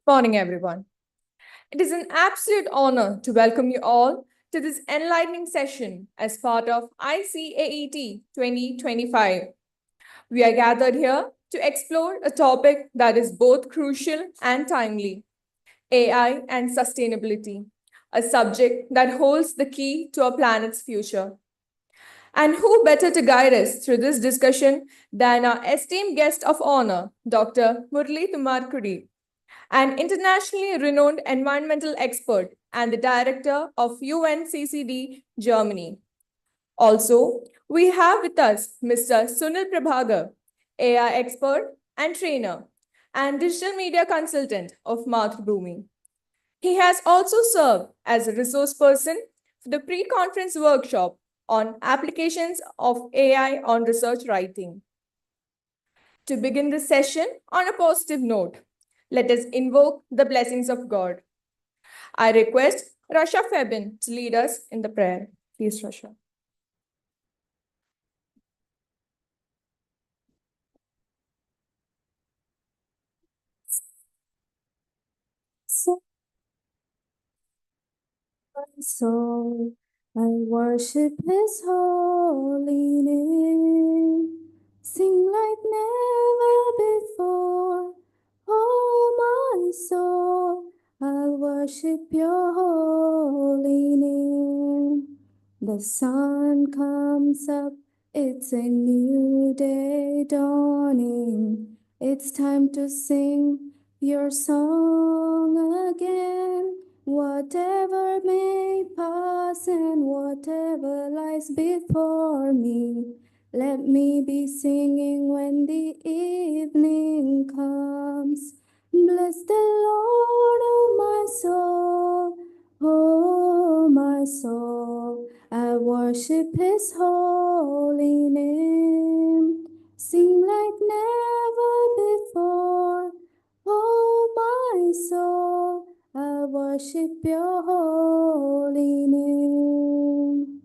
Morning, everyone. It is an absolute honor to welcome you all to this enlightening session as part of ICAET 2025. We are gathered here to explore a topic that is both crucial and timely: AI and sustainability, a subject that holds the key to our planet's future. And who better to guide us through this discussion than our esteemed guest of honor, Dr. Murli Tumarkudi, an internationally renowned environmental expert and the director of UNCCD Germany. Also, we have with us Mr. Sunil Prabhagar, AI expert and trainer and digital media consultant of Mathrubhumi. He has also served as a resource person for the pre-conference workshop on applications of AI on research writing. To begin this session on a positive note, let us invoke the blessings of God. I request Rasha Febin to lead us in the prayer. Please, Rasha. So, my soul, I worship His holy name. Sing like never before. Oh, my soul, I'll worship your holy name. The sun comes up, it's a new day dawning. It's time to sing your song again. Whatever may pass and whatever lies before me, let me be singing when the evening comes. Bless the Lord, oh my soul, oh my soul. I worship His holy name. Sing like never before, oh my soul. I worship your holy name.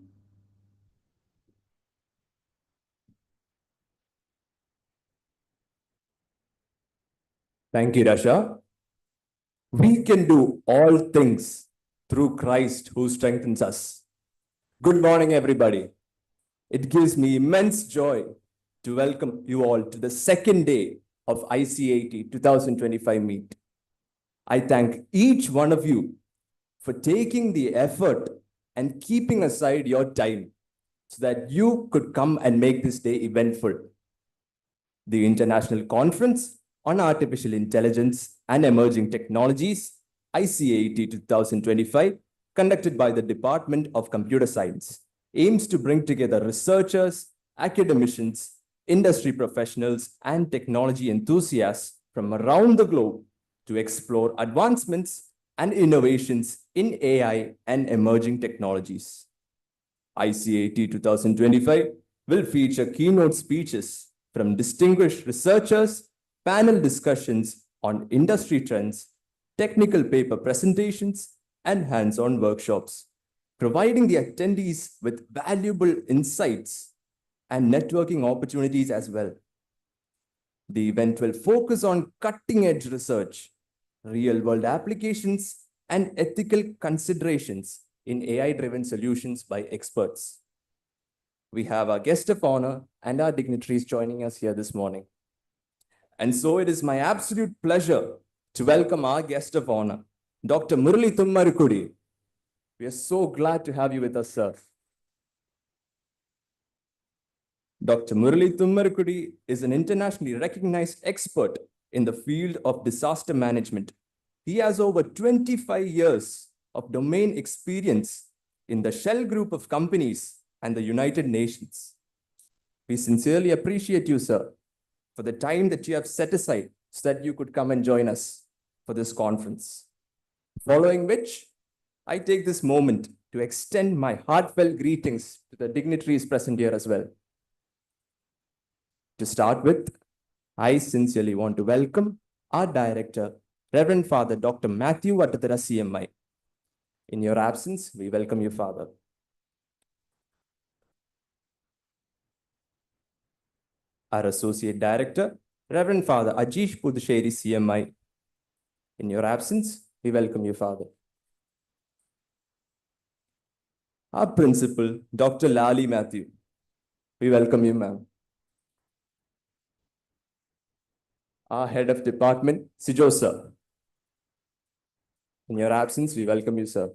Thank you, Rasha. We can do all things through Christ who strengthens us. Good morning, everybody. It gives me immense joy to welcome you all to the second day of ICAT 2025 meet. I thank each one of you for taking the effort and keeping aside your time so that you could come and make this day eventful. The International Conference on Artificial Intelligence and Emerging Technologies, ICAT 2025, conducted by the Department of Computer Science, aims to bring together researchers, academicians, industry professionals, and technology enthusiasts from around the globe to explore advancements and innovations in AI and emerging technologies. ICAT 2025 will feature keynote speeches from distinguished researchers, panel discussions on industry trends, technical paper presentations, and hands-on workshops, providing the attendees with valuable insights and networking opportunities as well. The event will focus on cutting-edge research, real-world applications, and ethical considerations in AI-driven solutions by experts. We have our guest of honor and our dignitaries joining us here this morning. And so it is my absolute pleasure to welcome our guest of honor, Dr. Murli Tummarukudi. We are so glad to have you with us, sir. Dr. Murli Tummarukudi is an internationally recognized expert in the field of disaster management. He has over 25 years of domain experience in the Shell Group of companies and the United Nations. We sincerely appreciate you, sir, for the time that you have set aside so that you could come and join us for this conference. Following which, I take this moment to extend my heartfelt greetings to the dignitaries present here as well. To start with, I sincerely want to welcome our director, Reverend Father Dr. Matthew Vattadara CMI. In your absence, we welcome you, Father. Our Associate Director, Reverend Father Ajish Puducherry CMI. In your absence, we welcome you, Father. Our principal, Dr. Lali Matthew, we welcome you, ma'am. Our head of department, Sijo sir. In your absence, we welcome you, sir.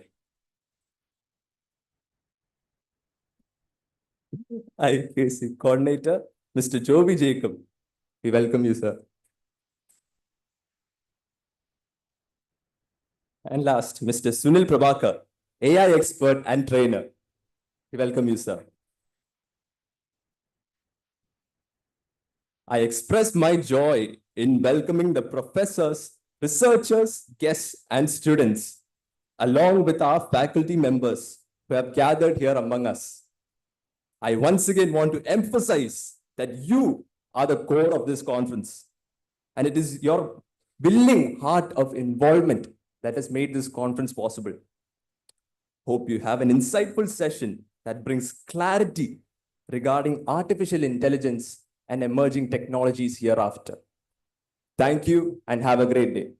IKC coordinator, Mr. Joby Jacob, we welcome you, sir. And last, Mr. Sunil Prabhakar, AI expert and trainer. We welcome you, sir. I express my joy in welcoming the professors, researchers, guests, and students, along with our faculty members who have gathered here among us. I once again want to emphasize that you are the core of this conference, and it is your willing heart of involvement that has made this conference possible. Hope you have an insightful session that brings clarity regarding artificial intelligence and emerging technologies hereafter. Thank you and have a great day.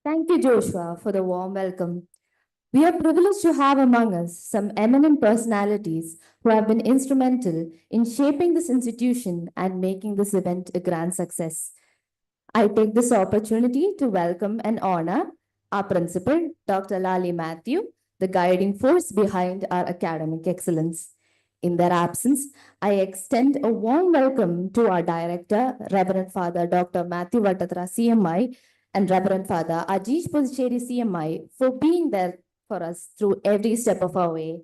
Thank you, Joshua, for the warm welcome. We are privileged to have among us some eminent personalities who have been instrumental in shaping this institution and making this event a grand success. I take this opportunity to welcome and honor our principal, Dr. Lali Matthew, the guiding force behind our academic excellence. In their absence, I extend a warm welcome to our director, Reverend Father Dr. Matthew Vattatra, CMI, and Reverend Father Ajish Puducherry, CMI, for being there for us through every step of our way.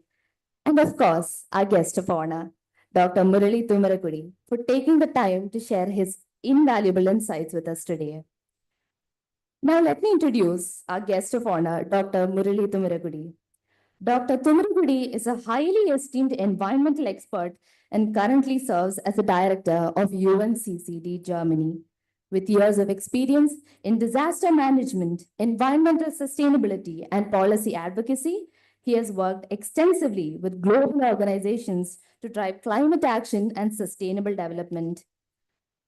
And of course, our guest of honor, Dr. Murali Thumarakudi, for taking the time to share his invaluable insights with us today. Now, let me introduce our guest of honor, Dr. Murali Thumarakudi. Dr. Thumarakudi is a highly esteemed environmental expert and currently serves as the director of UNCCD Germany. With years of experience in disaster management, environmental sustainability, and policy advocacy, he has worked extensively with global organizations to drive climate action and sustainable development.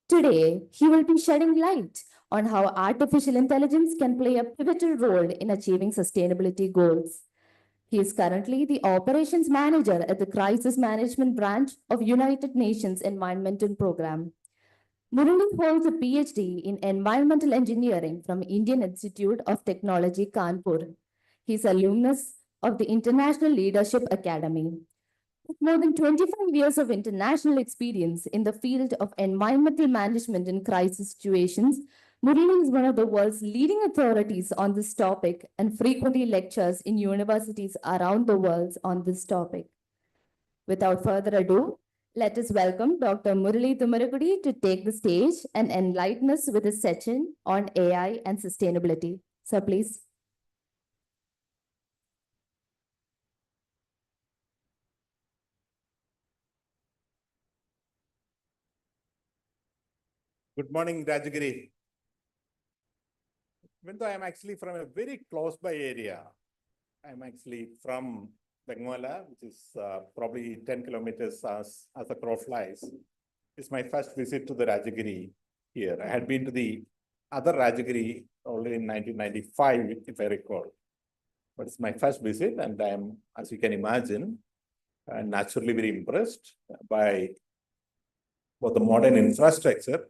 Today, he will be shedding light on how artificial intelligence can play a pivotal role in achieving sustainability goals. He is currently the operations manager at the Crisis Management Branch of United Nations Environmental Program. Murali holds a PhD in Environmental Engineering from Indian Institute of Technology, Kanpur. He is alumnus of the International Leadership Academy. With more than 25 years of international experience in the field of environmental management in crisis situations, Murali is one of the world's leading authorities on this topic and frequently lectures in universities around the world on this topic. Without further ado, let us welcome Dr. Murali Thumarakudi to take the stage and enlighten us with a session on AI and sustainability. Sir, please. Good morning, Rajagiri. Even though I'm actually from a very close by area, I'm actually from Benguela, which is probably 10 kilometers as the crow flies. It's my first visit to the Rajagiri here. I had been to the other Rajagiri only in 1995, if I recall. But it's my first visit, and I'm, as you can imagine, naturally very impressed by both the modern infrastructure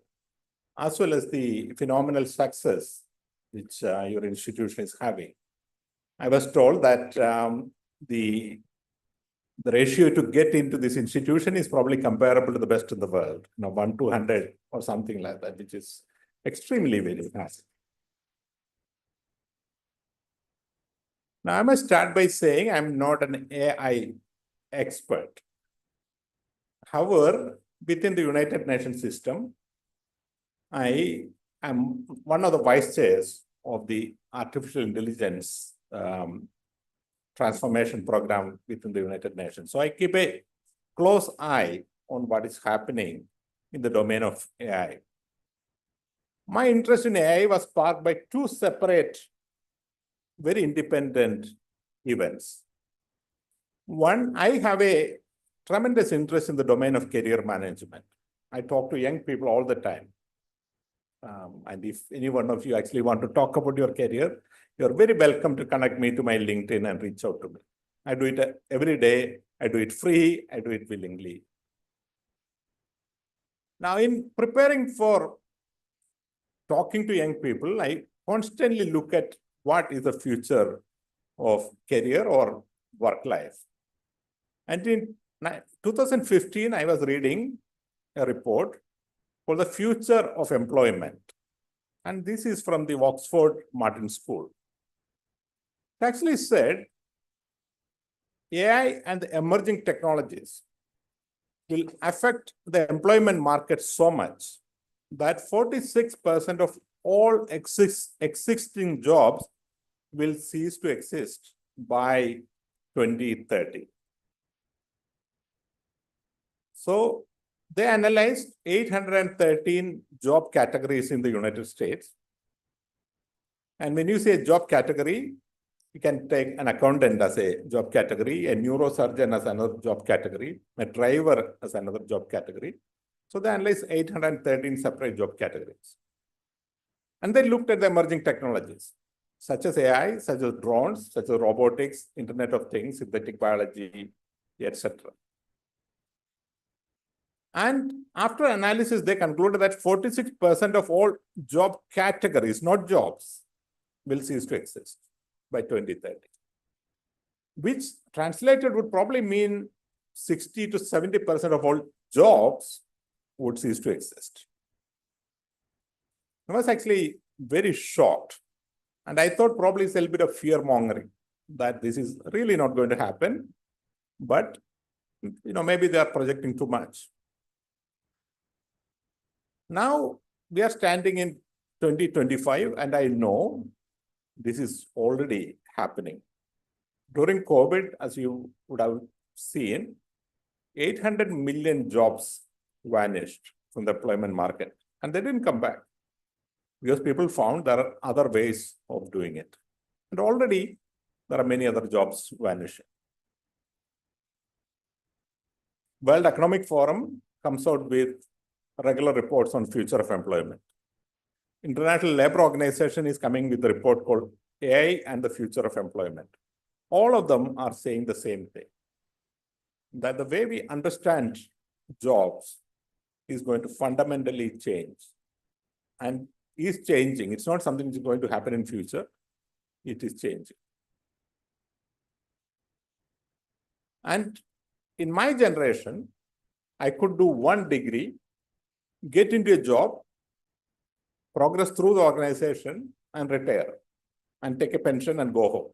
as well as the phenomenal success which your institution is having. I was told that the ratio to get into this institution is probably comparable to the best in the world, 1 to 100 or something like that, which is extremely very fast. Now, I must start by saying I'm not an AI expert. However, within the United Nations system, I am one of the vice chairs of the artificial intelligence transformation program within the United Nations. So I keep a close eye on what is happening in the domain of AI. My interest in AI was sparked by two separate, very independent events. One, I have a tremendous interest in the domain of career management. I talk to young people all the time. And if any one of you actually want to talk about your career, you're very welcome to connect me to my LinkedIn and reach out to me. I do it every day. I do it free. I do it willingly. Now, in preparing for talking to young people, I constantly look at what is the future of career or work life. And in 2015, I was reading a report called The Future of Employment. And this is from the Oxford Martin School. It actually said AI and the emerging technologies will affect the employment market so much that 46% of all existing jobs will cease to exist by 2030. So they analyzed 813 job categories in the United States. And when you say job category, you can take an accountant as a job category, a neurosurgeon as another job category, a driver as another job category. So they analyzed 813 separate job categories. And they looked at the emerging technologies, such as AI, such as drones, such as robotics, Internet of Things, synthetic biology, etc. And after analysis, they concluded that 46% of all job categories, not jobs, will cease to exist by 2030, which translated would probably mean 60 to 70% of all jobs would cease to exist. I was actually very shocked. And I thought probably it's a little bit of fear mongering that this is really not going to happen. But maybe they are projecting too much. Now we are standing in 2025, and I know this is already happening. During COVID, as you would have seen, 800 million jobs vanished from the employment market, and they didn't come back because people found there are other ways of doing it. And already there are many other jobs vanishing. World Economic Forum comes out with regular reports on future of employment. International Labour Organization is coming with a report called AI and the Future of Employment. All of them are saying the same thing, that the way we understand jobs is going to fundamentally change and is changing. It's not something which is going to happen in future. It is changing. And in my generation, I could do one degree, get into a job, progress through the organization and retire and take a pension and go home.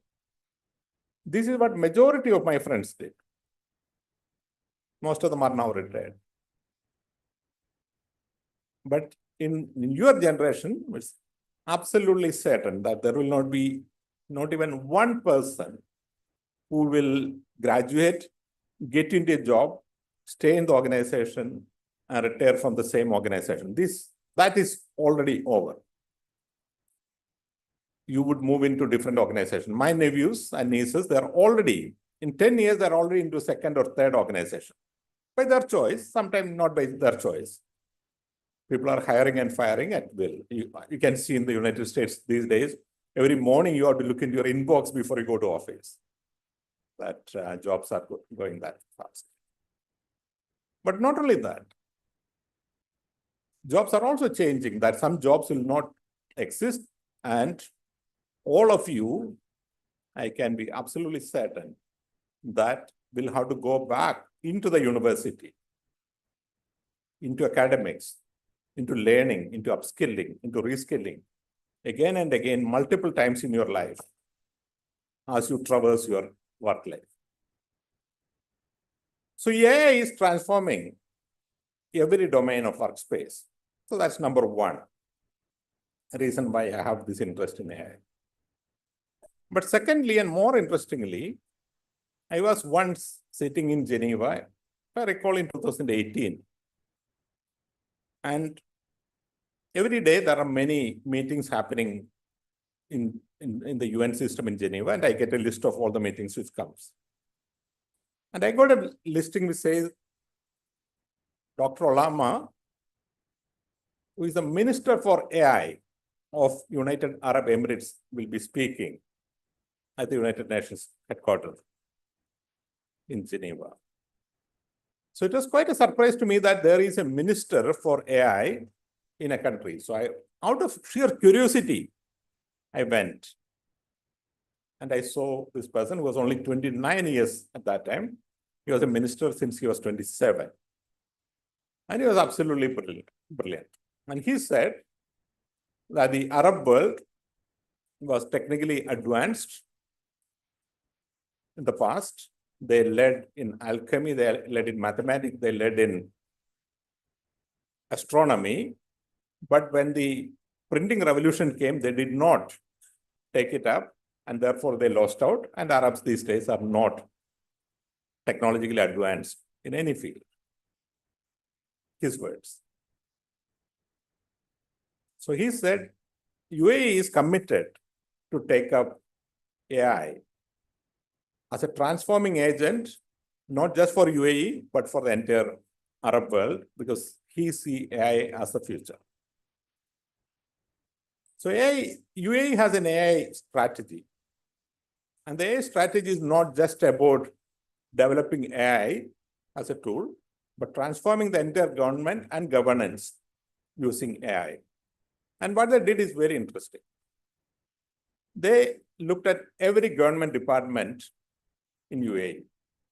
This is what majority of my friends did. Most of them are now retired. But in your generation, it's absolutely certain that there will not be not even one person who will graduate, get into a job, stay in the organization, and retire from the same organization. That is already over. You would move into different organizations. My nephews and nieces, they're already, in 10 years, they're already into second or third organization. By their choice, sometimes not by their choice. People are hiring and firing at will. You can see in the United States these days, every morning you have to look into your inbox before you go to office. That jobs are going that fast. But not only that, jobs are also changing, that some jobs will not exist, and all of you, I can be absolutely certain, that will have to go back into the university, into academics, into learning, into upskilling, into reskilling, again and again, multiple times in your life, as you traverse your work life. So AI is transforming every domain of workspace. So that's number one reason why I have this interest in AI. But secondly, and more interestingly, I was once sitting in Geneva, if I recall, in 2018. And every day there are many meetings happening in the UN system in Geneva, and I get a list of all the meetings which comes. And I got a listing which says Dr. Olama, who is the Minister for AI of United Arab Emirates, will be speaking at the United Nations headquarters in Geneva. So it was quite a surprise to me that there is a minister for AI in a country. So out of sheer curiosity, I went and I saw this person who was only 29 years at that time. He was a minister since he was 27. And he was absolutely brilliant. And he said that the Arab world was technically advanced in the past. They led in alchemy, they led in mathematics, they led in astronomy. But when the printing revolution came, they did not take it up, and therefore they lost out. And Arabs these days are not technologically advanced in any field. His words. So he said, UAE is committed to take up AI as a transforming agent, not just for UAE, but for the entire Arab world, because he sees AI as the future. So UAE has an AI strategy. And the AI strategy is not just about developing AI as a tool, but transforming the entire government and governance using AI. And what they did is very interesting. They looked at every government department in UAE,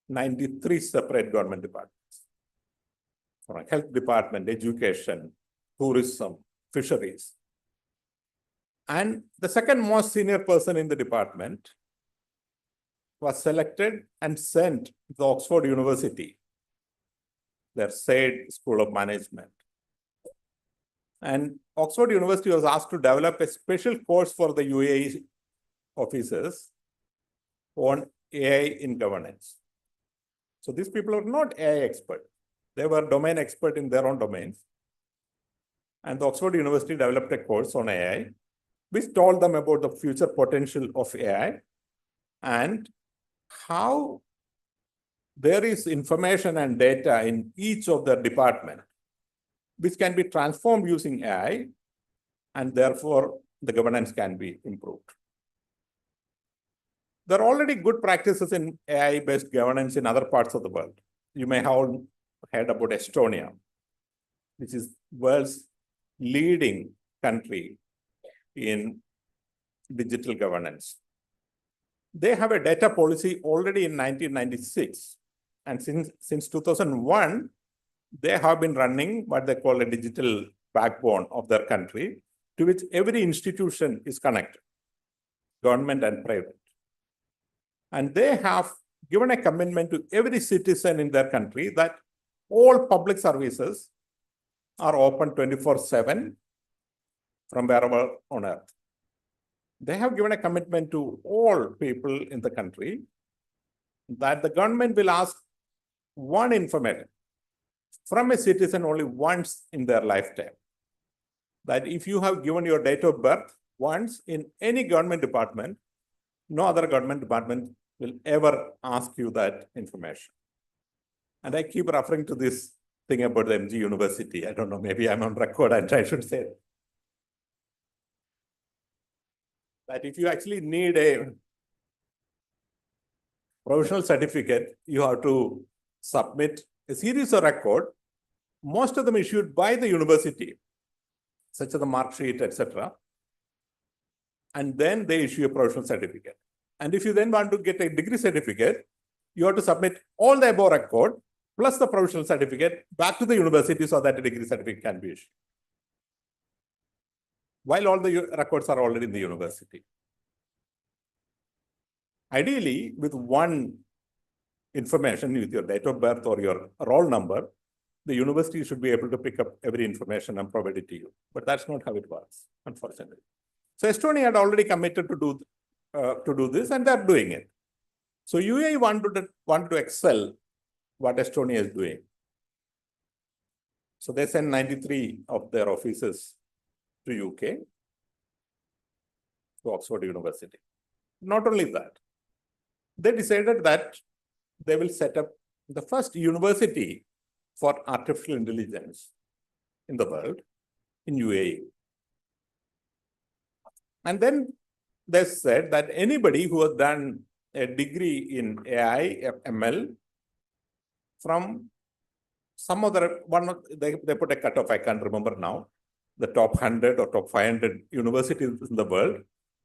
93 separate government departments. For health department, education, tourism, fisheries. And the second most senior person in the department was selected and sent to the Oxford University, their SAID School of Management. And Oxford University was asked to develop a special course for the UAE officers on AI in governance. So these people are not AI experts. They were domain expert in their own domains. And the Oxford University developed a course on AI, which told them about the future potential of AI and how there is information and data in each of the department, which can be transformed using AI, and therefore the governance can be improved. There are already good practices in AI-based governance in other parts of the world. You may have heard about Estonia, which is world's leading country in digital governance. They have a data policy already in 1996. And since 2001, they have been running what they call a digital backbone of their country, to which every institution is connected, government and private. And they have given a commitment to every citizen in their country that all public services are open 24/7 from wherever on earth. They have given a commitment to all people in the country that the government will ask one information from a citizen only once in their lifetime. That if you have given your date of birth once in any government department, no other government department will ever ask you that information. And I keep referring to this thing about the MG University. I don't know, maybe I'm on record and I should say that if you actually need a provisional certificate, you have to submit a series of records, most of them issued by the university, such as the mark sheet, etc. And then they issue a provisional certificate. And if you then want to get a degree certificate, you have to submit all the above record plus the provisional certificate back to the university so that a degree certificate can be issued, while all the records are already in the university. Ideally, with one information, with your date of birth or your roll number, the university should be able to pick up every information and provide it to you. But that's not how it works, unfortunately. So Estonia had already committed to do this, and they're doing it. So UAE wanted to excel what Estonia is doing. So they sent 93 of their officers to UK, to Oxford University. Not only that, they decided that they will set up the first university for artificial intelligence in the world in UAE. And then they said that anybody who has done a degree in AI, ML from some other one, they put a cutoff, I can't remember now, the top 100 or top 500 universities in the world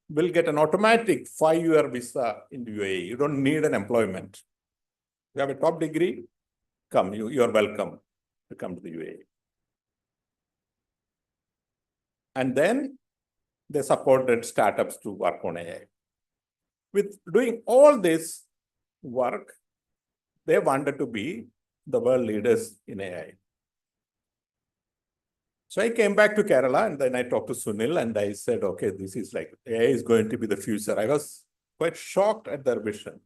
will get an automatic 5-year visa in UAE. You don't need an employment. You have a top degree, come, you're welcome to come to the UAE. And then they supported startups to work on AI. With doing all this work, they wanted to be the world leaders in AI. So I came back to Kerala and then I talked to Sunil and I said, okay, this is like, AI is going to be the future. I was quite shocked at their vision,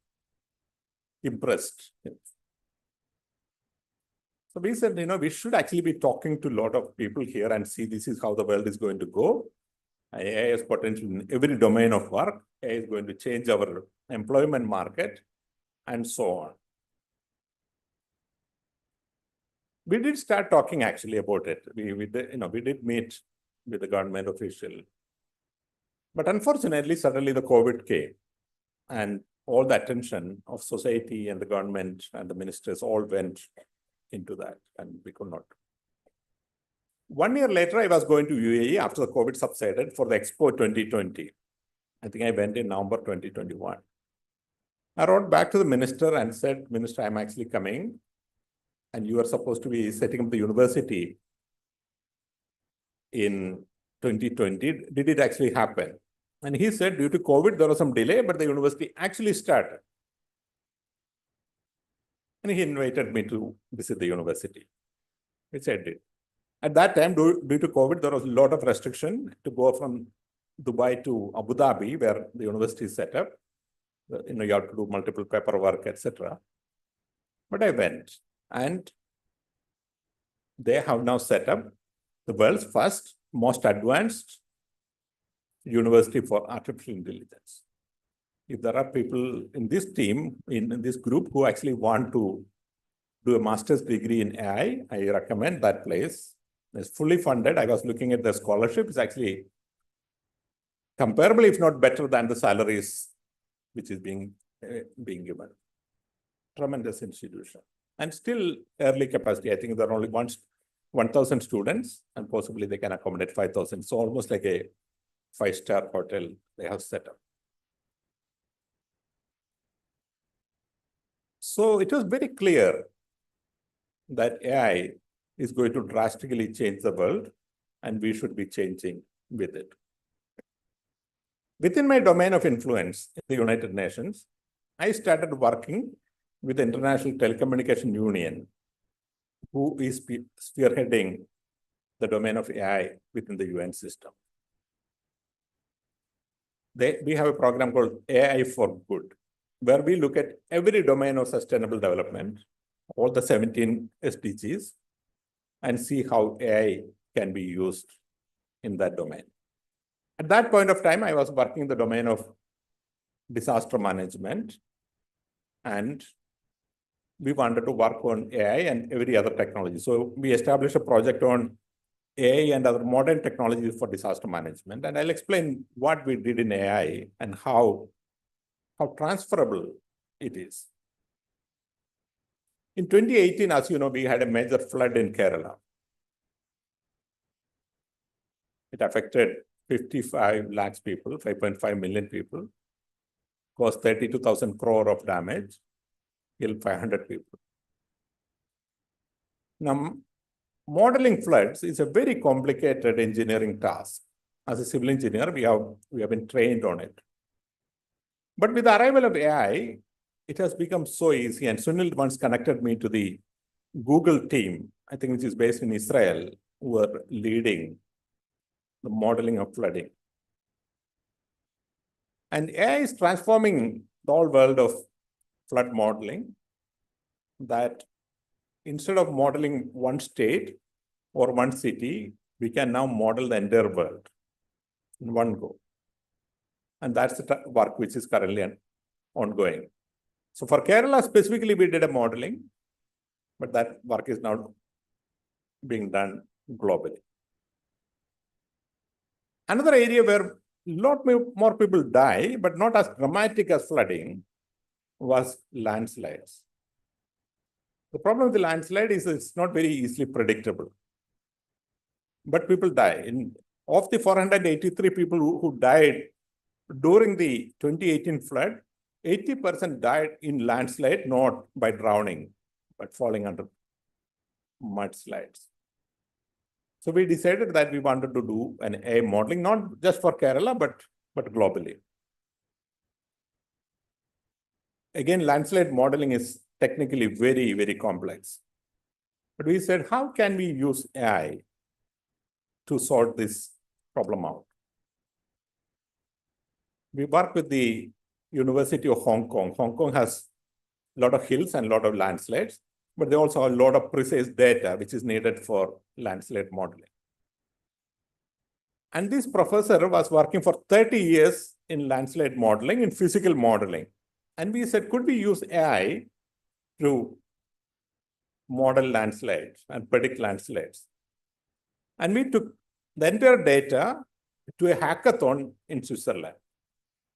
impressed. So we said, we should actually be talking to a lot of people here and see this is how the world is going to go. AI has potential in every domain of work. AI is going to change our employment market and so on. We did start talking actually about it. We did meet with the government official. But unfortunately, suddenly the COVID came and all the attention of society and the government and the ministers all went into that and we could not. 1 year later, I was going to UAE after the COVID subsided for the Expo 2020. I think I went in November 2021. I wrote back to the minister and said, Minister, I'm actually coming and you are supposed to be setting up the university in 2020. Did it actually happen? And he said, due to COVID, there was some delay, but the university actually started. And he invited me to visit the university, which I did. At that time, due to COVID, there was a lot of restriction to go from Dubai to Abu Dhabi, where the university is set up. You have to do multiple paperwork, etc. But I went, and they have now set up the world's first, most advanced university for artificial intelligence. If there are people in this team, in this group, who actually want to do a master's degree in AI, I recommend that place. It's fully funded. I was looking at the scholarship. It's actually comparable, if not better than the salaries which is being given. Tremendous institution. And still early capacity. I think there are only 1,000 students and possibly they can accommodate 5,000. So almost like a 5-star hotel they have set up. So it was very clear that AI is going to drastically change the world and we should be changing with it. Within my domain of influence in the United Nations, I started working with the International Telecommunication Union, who is spearheading the domain of AI within the UN system. We have a program called AI for Good, where we look at every domain of sustainable development, all the 17 SDGs, and see how AI can be used in that domain. At that point of time, I was working in the domain of disaster management, and we wanted to work on AI and every other technology. So we established a project on AI and other modern technologies for disaster management. And I'll explain what we did in AI and how transferable it is. In 2018, as you know, we had a major flood in Kerala. It affected 55 lakhs people, 5.5 million people, caused 32,000 crore of damage, killed 500 people. Now, modeling floods is a very complicated engineering task. As a civil engineer, we have been trained on it. But with the arrival of AI, it has become so easy. And Sunil once connected me to the Google team, I think which is based in Israel, who are leading the modeling of flooding. And AI is transforming the whole world of flood modeling, that instead of modeling one state or one city, we can now model the entire world in one go. And that's the work which is currently ongoing. So for Kerala specifically, we did a modeling, but that work is now being done globally. Another area where a lot more people die, but not as dramatic as flooding, was landslides. The problem with the landslide is it's not very easily predictable. But people die. Of the 483 people who died during the 2018 flood, 80% died in landslide, not by drowning, but falling under mudslides. So we decided that we wanted to do an AI modeling, not just for Kerala, but globally. Again, landslide modeling is technically very, very complex. But we said, how can we use AI to sort this problem out? We work with the University of Hong Kong. Hong Kong has a lot of hills and a lot of landslides, but they also have a lot of precise data which is needed for landslide modeling. And this professor was working for 30 years in landslide modeling, in physical modeling. And we said, could we use AI to model landslides and predict landslides? And we took the entire data to a hackathon in Switzerland.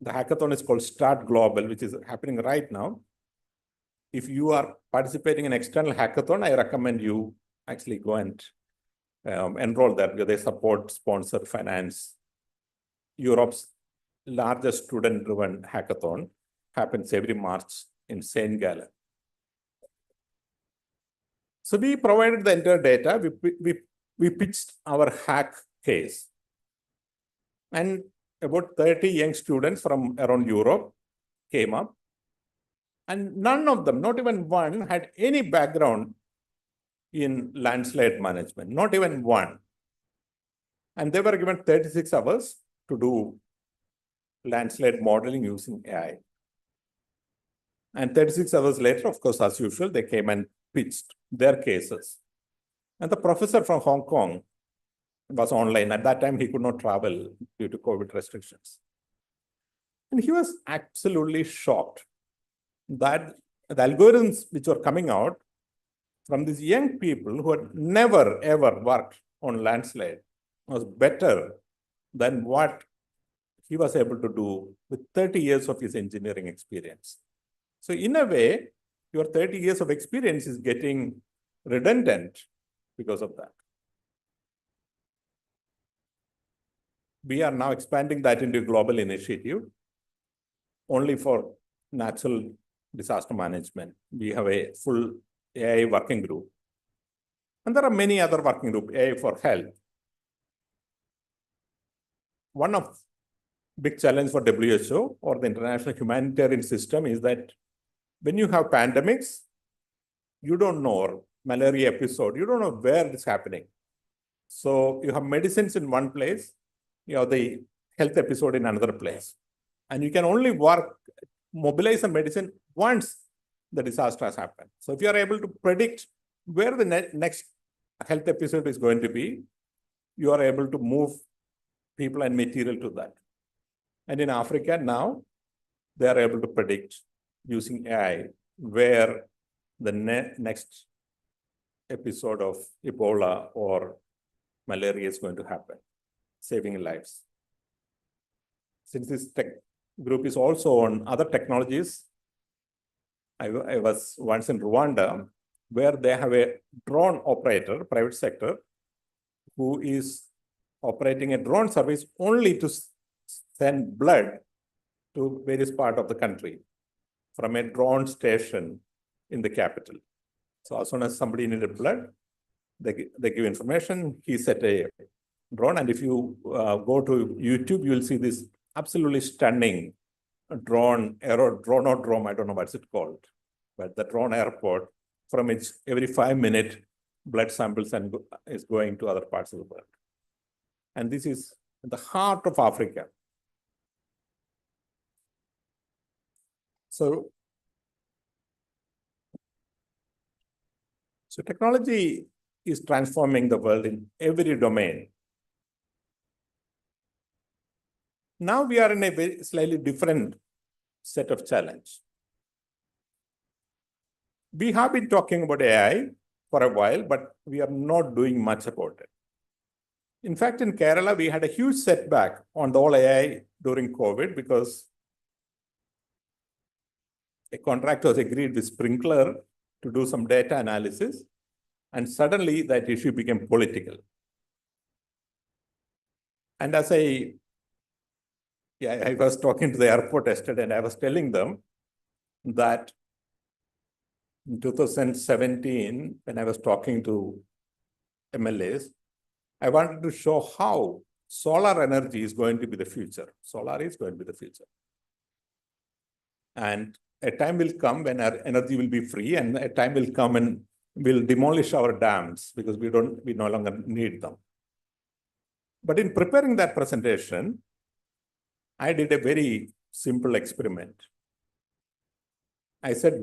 The hackathon is called Start Global, which is happening right now. If you are participating in external hackathon, I recommend you actually go and enroll there because they support, sponsor, finance. Europe's largest student-driven hackathon happens every March in St. Gallen. So we provided the entire data. We pitched our hack case. And about 30 young students from around Europe came up. And none of them, not even one, had any background in landslide management, not even one. And they were given 36 hours to do landslide modeling using AI. And 36 hours later, of course, as usual, they came and pitched their cases. And the professor from Hong Kong was online. At that time, he could not travel due to COVID restrictions. And he was absolutely shocked that the algorithms which were coming out from these young people who had never, ever worked on landslide was better than what he was able to do with 30 years of his engineering experience. So in a way, your 30 years of experience is getting redundant because of that. We are now expanding that into a global initiative only for natural disaster management. We have a full AI working group. And there are many other working groups, AI for health. One of big challenge for WHO or the international humanitarian system is that when you have pandemics, you don't know, or malaria episode, you don't know where it's happening. So you have medicines in one place, you have the health episode in another place. And you can only mobilize a medicine once the disaster has happened. So if you are able to predict where the next health episode is going to be, you are able to move people and material to that. And in Africa now, they are able to predict using AI where the next episode of Ebola or malaria is going to happen, saving lives. Since this tech group is also on other technologies, I was once in Rwanda, where they have a drone operator, private sector, who is operating a drone service only to send blood to various parts of the country from a drone station in the capital. So as soon as somebody needed blood, they give information, he set a drone. And if you go to YouTube, you'll see this absolutely stunning drone, aerodrome, I don't know what's it called, but the drone airport from which every 5 minutes, blood samples is going to other parts of the world. And this is the heart of Africa. So technology is transforming the world in every domain. Now we are in a very slightly different set of challenge. We have been talking about AI for a while, but we are not doing much about it. In fact, in Kerala, we had a huge setback on the whole AI during COVID because a contractor was agreed with Sprinkler to do some data analysis, and suddenly that issue became political. And as I was talking to the airport yesterday, and I was telling them that in 2017, when I was talking to MLAs, I wanted to show how solar energy is going to be the future. Solar is going to be the future. And a time will come when our energy will be free, and a time will come and we'll demolish our dams because we no longer need them. But in preparing that presentation, I did a very simple experiment. I said,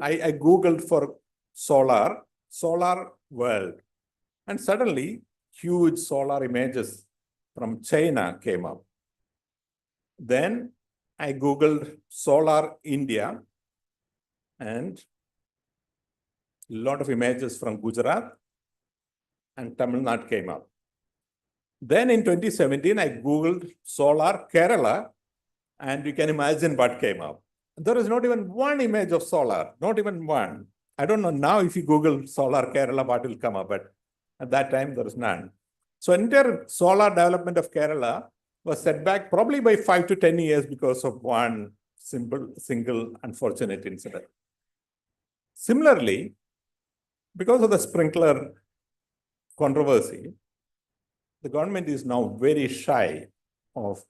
I Googled for solar world. And suddenly, huge solar images from China came up. Then I Googled solar India, and a lot of images from Gujarat and Tamil Nadu came up. Then in 2017, I Googled solar Kerala, and you can imagine what came up. There is not even one image of solar, not even one. I don't know now if you Google solar Kerala, what will come up, but at that time, there was none. So entire solar development of Kerala was set back probably by 5 to 10 years because of one single unfortunate incident. Similarly, because of the sprinkler controversy, the government is now very shy of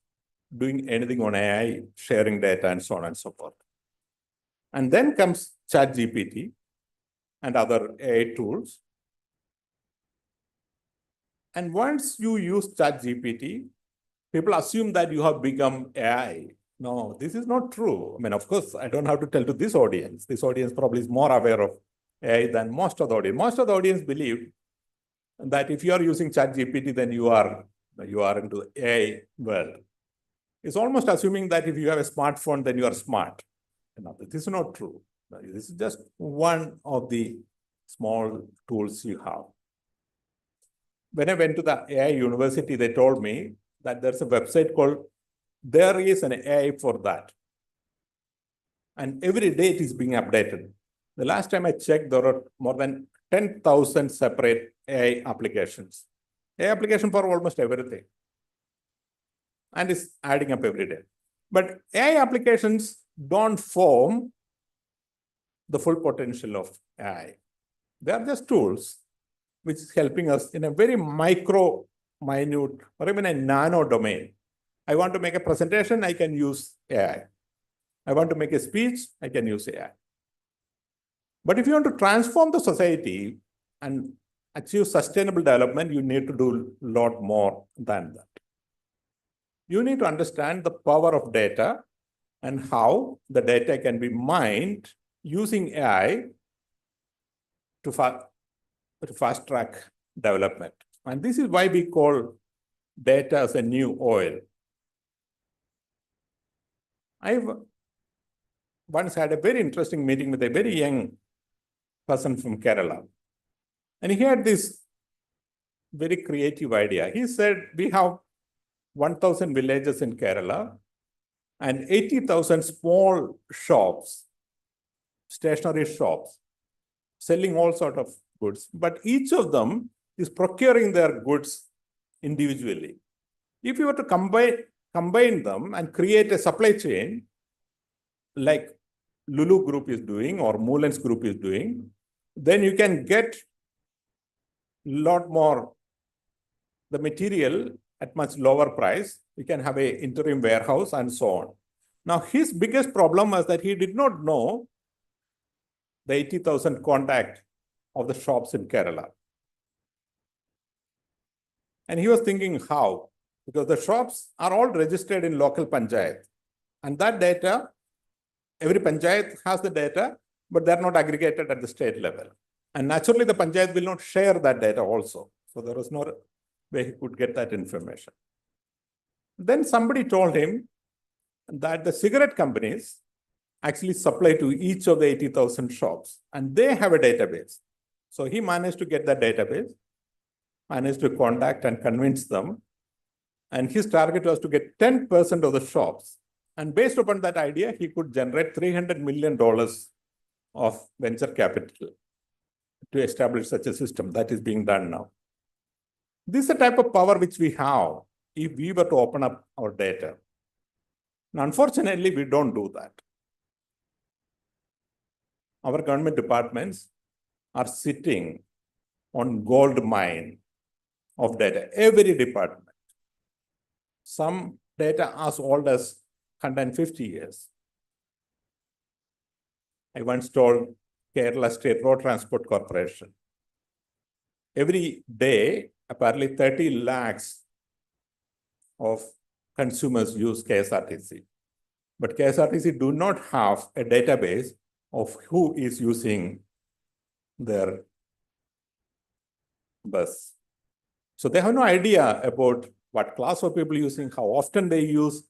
doing anything on AI, sharing data, and so on and so forth. And then comes ChatGPT and other AI tools. And once you use ChatGPT, people assume that you have become AI. No, this is not true. I mean, of course, I don't have to tell to this audience. This audience probably is more aware of AI than most of the audience. Most of the audience believe that if you are using ChatGPT, then you are into the AI world. It's almost assuming that if you have a smartphone, then you are smart. No, this is not true. This is just one of the small tools you have. When I went to the AI university, they told me that there's a website called There Is an AI for That. And every day it is being updated. The last time I checked, there are more than 10,000 separate AI applications. AI application for almost everything. And it's adding up every day. But AI applications don't form the full potential of AI. They are just tools which is helping us in a very micro, minute, or even a nano domain. I want to make a presentation, I can use AI. I want to make a speech, I can use AI. But if you want to transform the society and achieve sustainable development, you need to do a lot more than that. You need to understand the power of data and how the data can be mined using AI to fast track development. And this is why we call data as a new oil. I once had a very interesting meeting with a very young person from Kerala. And he had this very creative idea. He said, we have 1,000 villages in Kerala and 80,000 small shops, stationery shops, selling all sorts of goods. But each of them is procuring their goods individually. If you were to combine them and create a supply chain like Lulu Group is doing or Moulins Group is doing, then you can get a lot more the material at much lower price. You can have an interim warehouse and so on. Now, his biggest problem was that he did not know the 80,000 contact of the shops in Kerala. And he was thinking how? Because the shops are all registered in local panchayat. And that data, every panchayat has the data, but they're not aggregated at the state level. And naturally, the panchayat will not share that data also. So there was no way he could get that information. Then somebody told him that the cigarette companies actually supply to each of the 80,000 shops, and they have a database. So he managed to get that database, managed to contact and convince them. And his target was to get 10% of the shops. And based upon that idea, he could generate $300 million of venture capital to establish such a system. That is being done now. This is the type of power which we have if we were to open up our data. Now, unfortunately, we don't do that. Our government departments are sitting on gold mine of data, every department. Some data as old as 150 years. I once told Kerala State Road Transport Corporation, every day, apparently 30 lakhs of consumers use KSRTC. But KSRTC do not have a database of who is using their bus. So they have no idea about what class of people using, how often they use,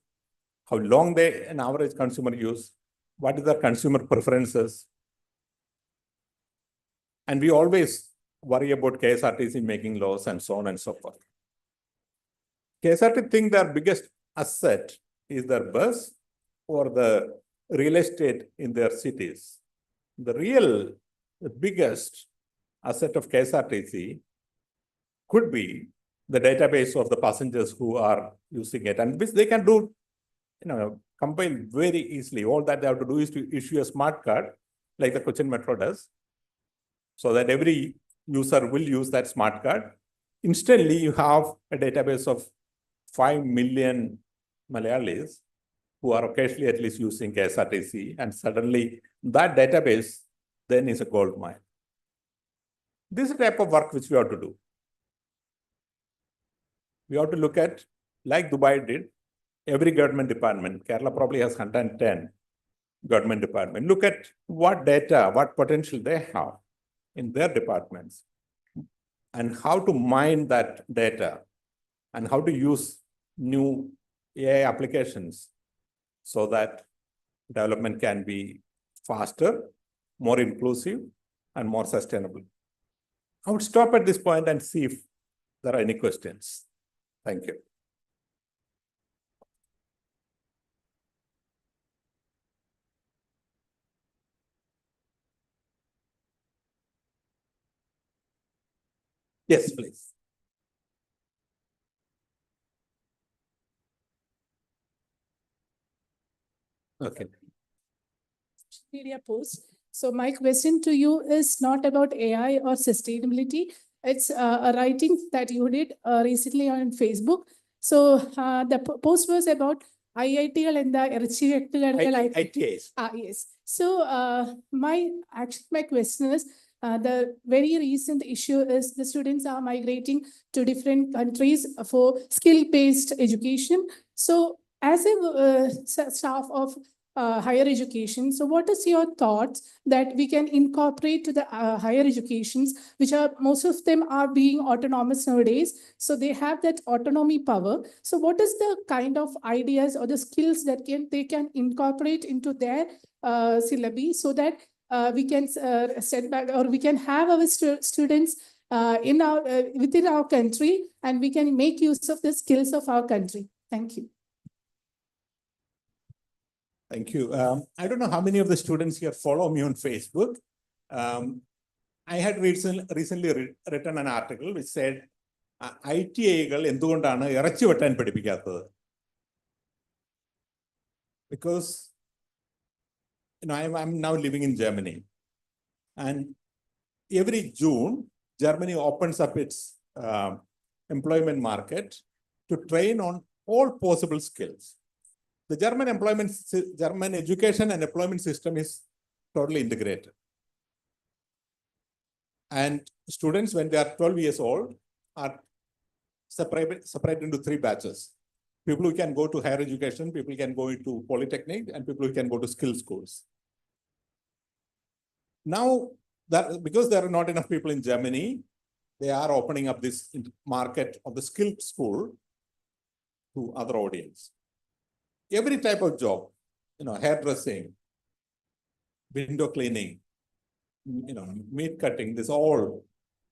how long an average consumer use, what is their consumer preferences. And we always worry about KSRTC making laws and so on and so forth. KSRTC think their biggest asset is their bus or the real estate in their cities. The biggest asset of KSRTC could be the database of the passengers who are using it, and which they can do, compile very easily. All that they have to do is to issue a smart card, like the Cochin Metro does, so that every user will use that smart card. Instantly, you have a database of 5 million Malayalis who are occasionally at least using KSRTC, and suddenly that database then is a gold mine. This is the type of work which we have to do. We have to look at, like Dubai did, every government department. Kerala probably has 110 government departments. Look at what data, what potential they have in their departments, and how to mine that data, and how to use new AI applications so that development can be faster, more inclusive, and more sustainable. I would stop at this point and see if there are any questions. Thank you. Yes, please. Okay. Media post. So my question to you is not about AI or sustainability. It's a writing that you did recently on Facebook. So the post was about IIT and the ITAs. Yes. So my question is, the very recent issue is the students are migrating to different countries for skill-based education. So as a staff of higher education, so what is your thoughts that we can incorporate to the higher educations, which are most of them are being autonomous nowadays, so they have that autonomy power. So what is the kind of ideas or the skills that they can incorporate into their syllabi, so that we can set back, or we can have our students in our within our country, and we can make use of the skills of our country. Thank you. Thank you. I don't know how many of the students here follow me on Facebook. I had recently written an article which said, ITA-കൾ എന്തുകൊണ്ടാണ് ഇറച്ചി വെട്ടാൻ പഠിപ്പിക്കാത്തത്? Because I'm now living in Germany, and every June, Germany opens up its employment market to train on all possible skills. The German education and employment system is totally integrated. And students, when they are 12 years old, are separated into 3 batches. People who can go to higher education, people can go into polytechnic, and people who can go to skill schools. Now, because there are not enough people in Germany, they are opening up this market of the skilled school to other audience. Every type of job, hairdressing, window cleaning, meat cutting, this all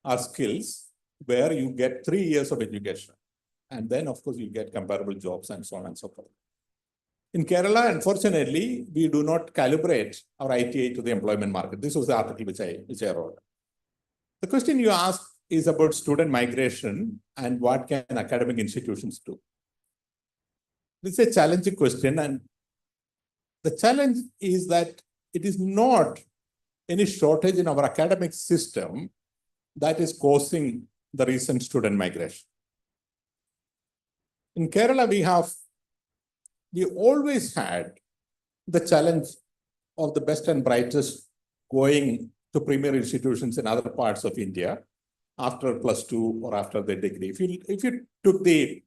are skills where you get 3 years of education. And then, of course, you get comparable jobs and so on and so forth. In Kerala, unfortunately, we do not calibrate our ITI to the employment market. This was the article which I wrote. The question you asked is about student migration and what can academic institutions do. This is a challenging question, and the challenge is that it is not any shortage in our academic system that is causing the recent student migration. In Kerala, we always had the challenge of the best and brightest going to premier institutions in other parts of India after +2 or after their degree. If you took the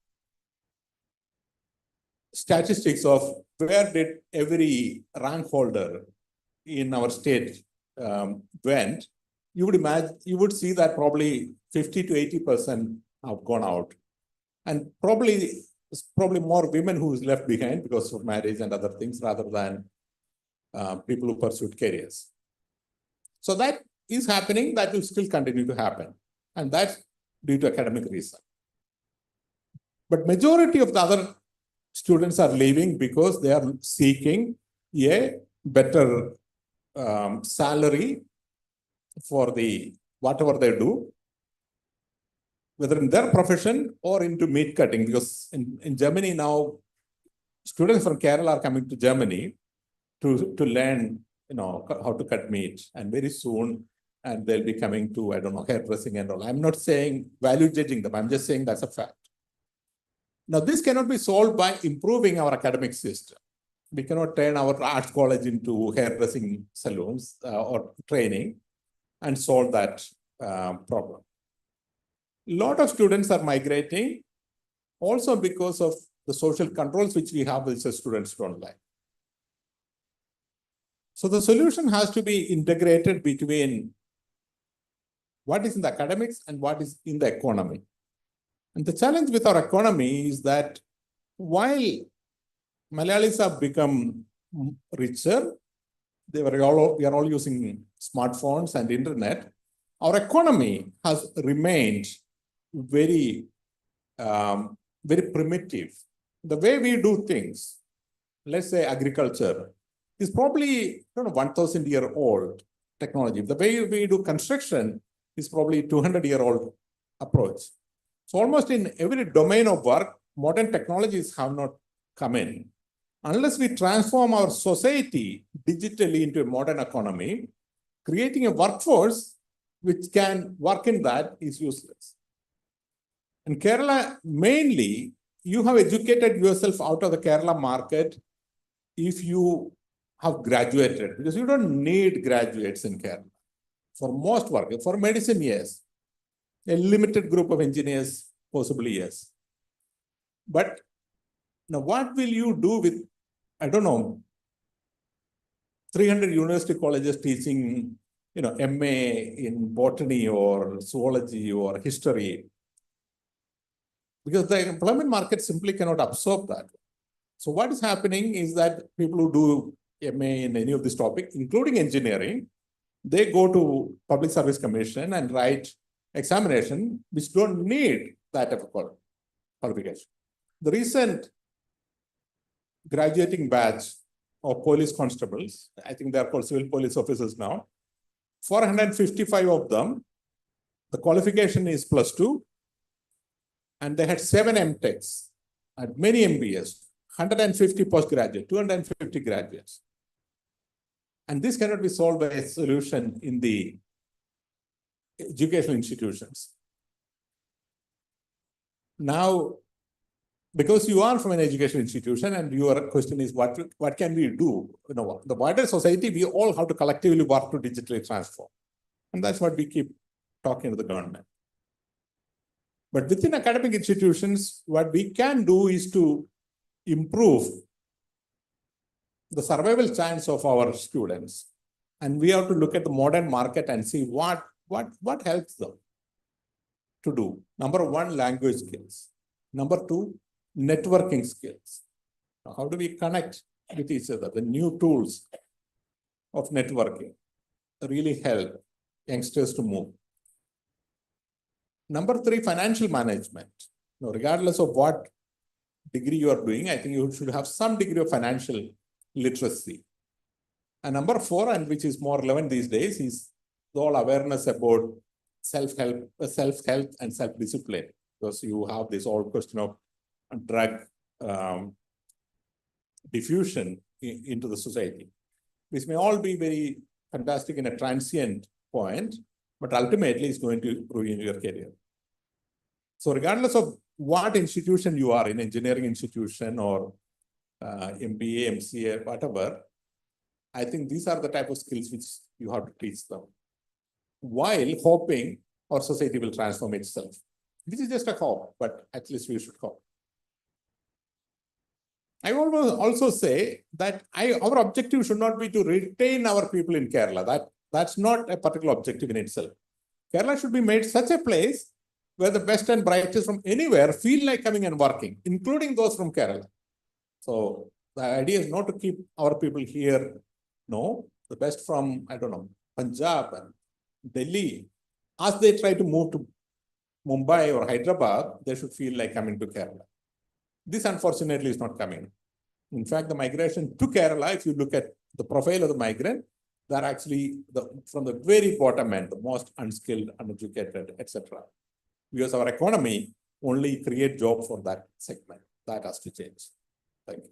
statistics of where did every rank holder in our state went, you would see that probably 50 to 80% have gone out, and probably more women who is left behind because of marriage and other things rather than people who pursued careers. So that is happening, that will still continue to happen, and that's due to academic reason. But majority of the other students are leaving because they are seeking a better salary for whatever they do, whether in their profession or into meat cutting, because in Germany now, students from Kerala are coming to Germany to learn, how to cut meat, and very soon, and they'll be coming to, hairdressing and all. I'm not saying value judging them. I'm just saying that's a fact. Now, this cannot be solved by improving our academic system. We cannot turn our arts college into hairdressing salons or training and solve that problem. A lot of students are migrating also because of the social controls which we have which the students don't like. So the solution has to be integrated between what is in the academics and what is in the economy. And the challenge with our economy is that while Malayalis have become richer, we are all using smartphones and internet, our economy has remained very primitive. The way we do things, let's say agriculture, is probably 1,000-year-old technology. The way we do construction is probably 200-year-old approach. So almost in every domain of work, modern technologies have not come in. Unless we transform our society digitally into a modern economy, creating a workforce which can work in that is useless. In Kerala, mainly, you have educated yourself out of the Kerala market if you have graduated, because you don't need graduates in Kerala. For most work, for medicine, yes. A limited group of engineers, possibly, yes. But now what will you do with, 300 university colleges teaching, MA in botany or zoology or history? Because the employment market simply cannot absorb that. So what is happening is that people who do MA in any of these topics, including engineering, they go to Public Service Commission and write examination which don't need that type of qualification. The recent graduating batch of police constables, I think they are called civil police officers now, 455 of them, the qualification is +2, and they had 7 MTechs and many MBAs, 150 postgraduate, 250 graduates. And this cannot be solved by a solution in the educational institutions. Now, because you are from an educational institution and your question is what can we do? The wider society, we all have to collectively work to digitally transform. And that's what we keep talking to the government. But within academic institutions, what we can do is to improve the survival chance of our students. And we have to look at the modern market and see what helps them to do. Number 1, language skills. Number 2, networking skills. How do we connect with each other? The new tools of networking really help youngsters to move. Number three, financial management. Regardless of what degree you are doing, I think you should have some degree of financial literacy. And number four, and which is more relevant these days, is the whole awareness about self-help and self-discipline. Because you have this whole question of drug diffusion into the society. This may all be very fantastic in a transient point, but ultimately it's going to ruin your career. So regardless of what institution you are in, engineering institution or MBA, MCA, whatever, I think these are the type of skills which you have to teach them, while hoping our society will transform itself. This is just a hope, but at least we should hope. I will also say that our objective should not be to retain our people in Kerala. That's not a particular objective in itself. Kerala should be made such a place where the best and brightest from anywhere feel like coming and working, including those from Kerala. So the idea is not to keep our people here. No, the best from, I don't know, Punjab and Delhi, as they try to move to Mumbai or Hyderabad, they should feel like coming to Kerala. This, unfortunately, is not coming. In fact, the migration to Kerala, if you look at the profile of the migrant, they're actually from the very bottom end, the most unskilled, uneducated, etc. Because our economy only create jobs for that segment. That has to change. Thank you.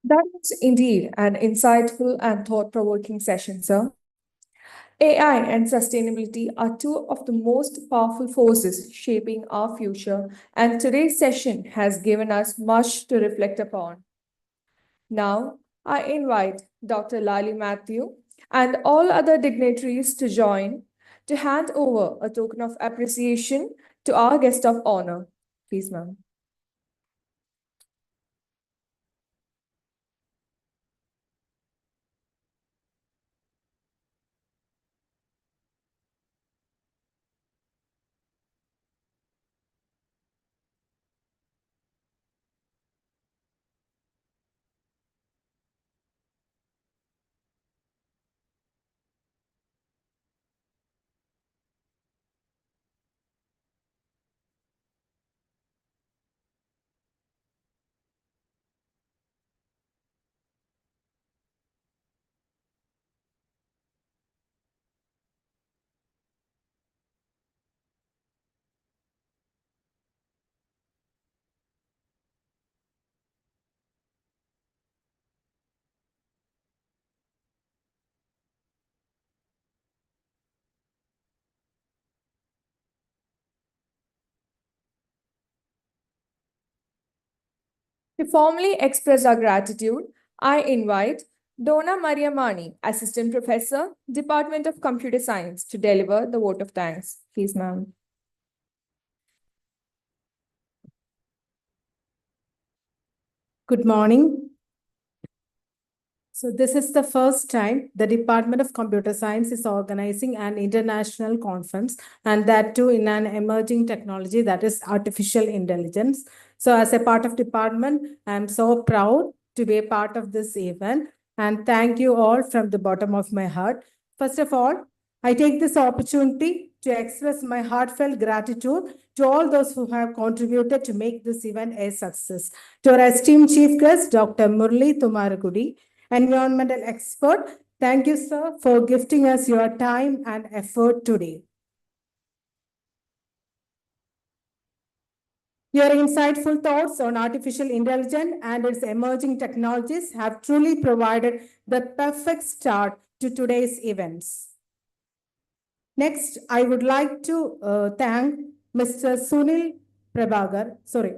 That was indeed an insightful and thought-provoking session, sir. AI and sustainability are two of the most powerful forces shaping our future, and today's session has given us much to reflect upon. Now, I invite Dr. Lali Matthew and all other dignitaries to join to hand over a token of appreciation to our guest of honor. Please, ma'am. To formally express our gratitude, I invite Donna Mariamani, Assistant Professor, Department of Computer Science, to deliver the vote of thanks. Please, ma'am. Good morning. So this is the first time the Department of Computer Science is organizing an international conference, and that too in an emerging technology, that is artificial intelligence. So as a part of department, I'm so proud to be a part of this event, and thank you all from the bottom of my heart. First of all, I take this opportunity to express my heartfelt gratitude to all those who have contributed to make this event a success. To our esteemed chief guest, Dr. Murli Tumaragudi, environmental expert. Thank you, sir, for gifting us your time and effort today. Your insightful thoughts on artificial intelligence and its emerging technologies have truly provided the perfect start to today's events. Next, I would like to thank Mr.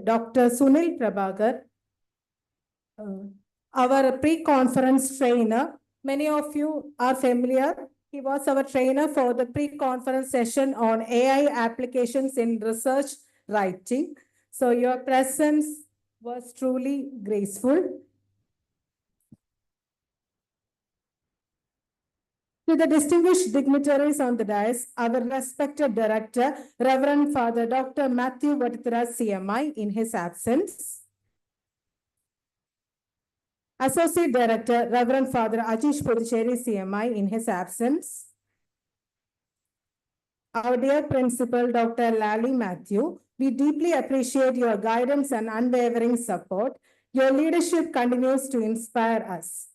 Dr. Sunil Prabhagar, our pre-conference trainer. Many of you are familiar. He was our trainer for the pre-conference session on AI applications in research writing. So your presence was truly graceful. To the distinguished dignitaries on the dais, our respected director, Reverend Father Dr. Matthew Vatithira, CMI, in his absence. Associate Director, Reverend Father Ajish Puducherry, CMI, in his absence. Our dear Principal, Dr. Lally Matthew, we deeply appreciate your guidance and unwavering support. Your leadership continues to inspire us.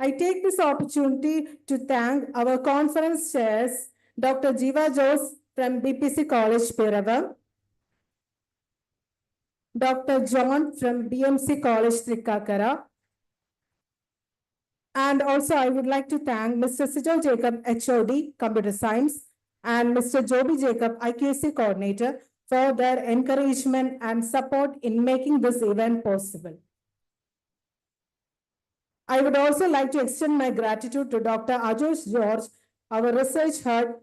I take this opportunity to thank our conference chairs, Dr. Jiva Jose from BPC College, Piravam, Dr. John from BMC College, Trikakara, and also I would like to thank Mr. Sijal Jacob, HOD, Computer Science, and Mr. Joby Jacob, IQC Coordinator, for their encouragement and support in making this event possible. I would also like to extend my gratitude to Dr. Ajosh George, our research head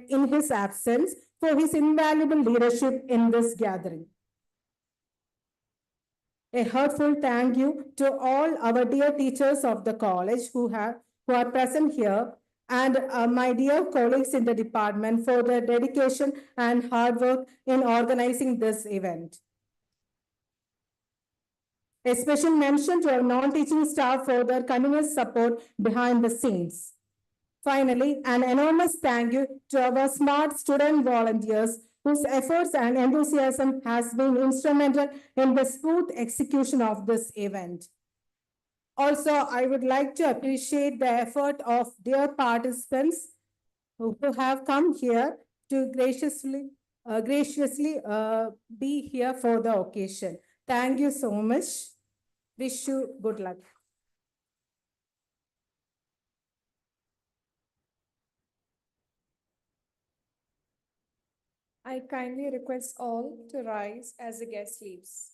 in his absence, for his invaluable leadership in this gathering. A heartfelt thank you to all our dear teachers of the college who are present here, and my dear colleagues in the department for their dedication and hard work in organizing this event. A special mention to our non-teaching staff for their continuous support behind the scenes. Finally, an enormous thank you to our smart student volunteers whose efforts and enthusiasm has been instrumental in the smooth execution of this event. Also, I would like to appreciate the effort of dear participants who have come here to graciously be here for the occasion. Thank you so much. Wish you good luck. I kindly request all to rise as the guest leaves.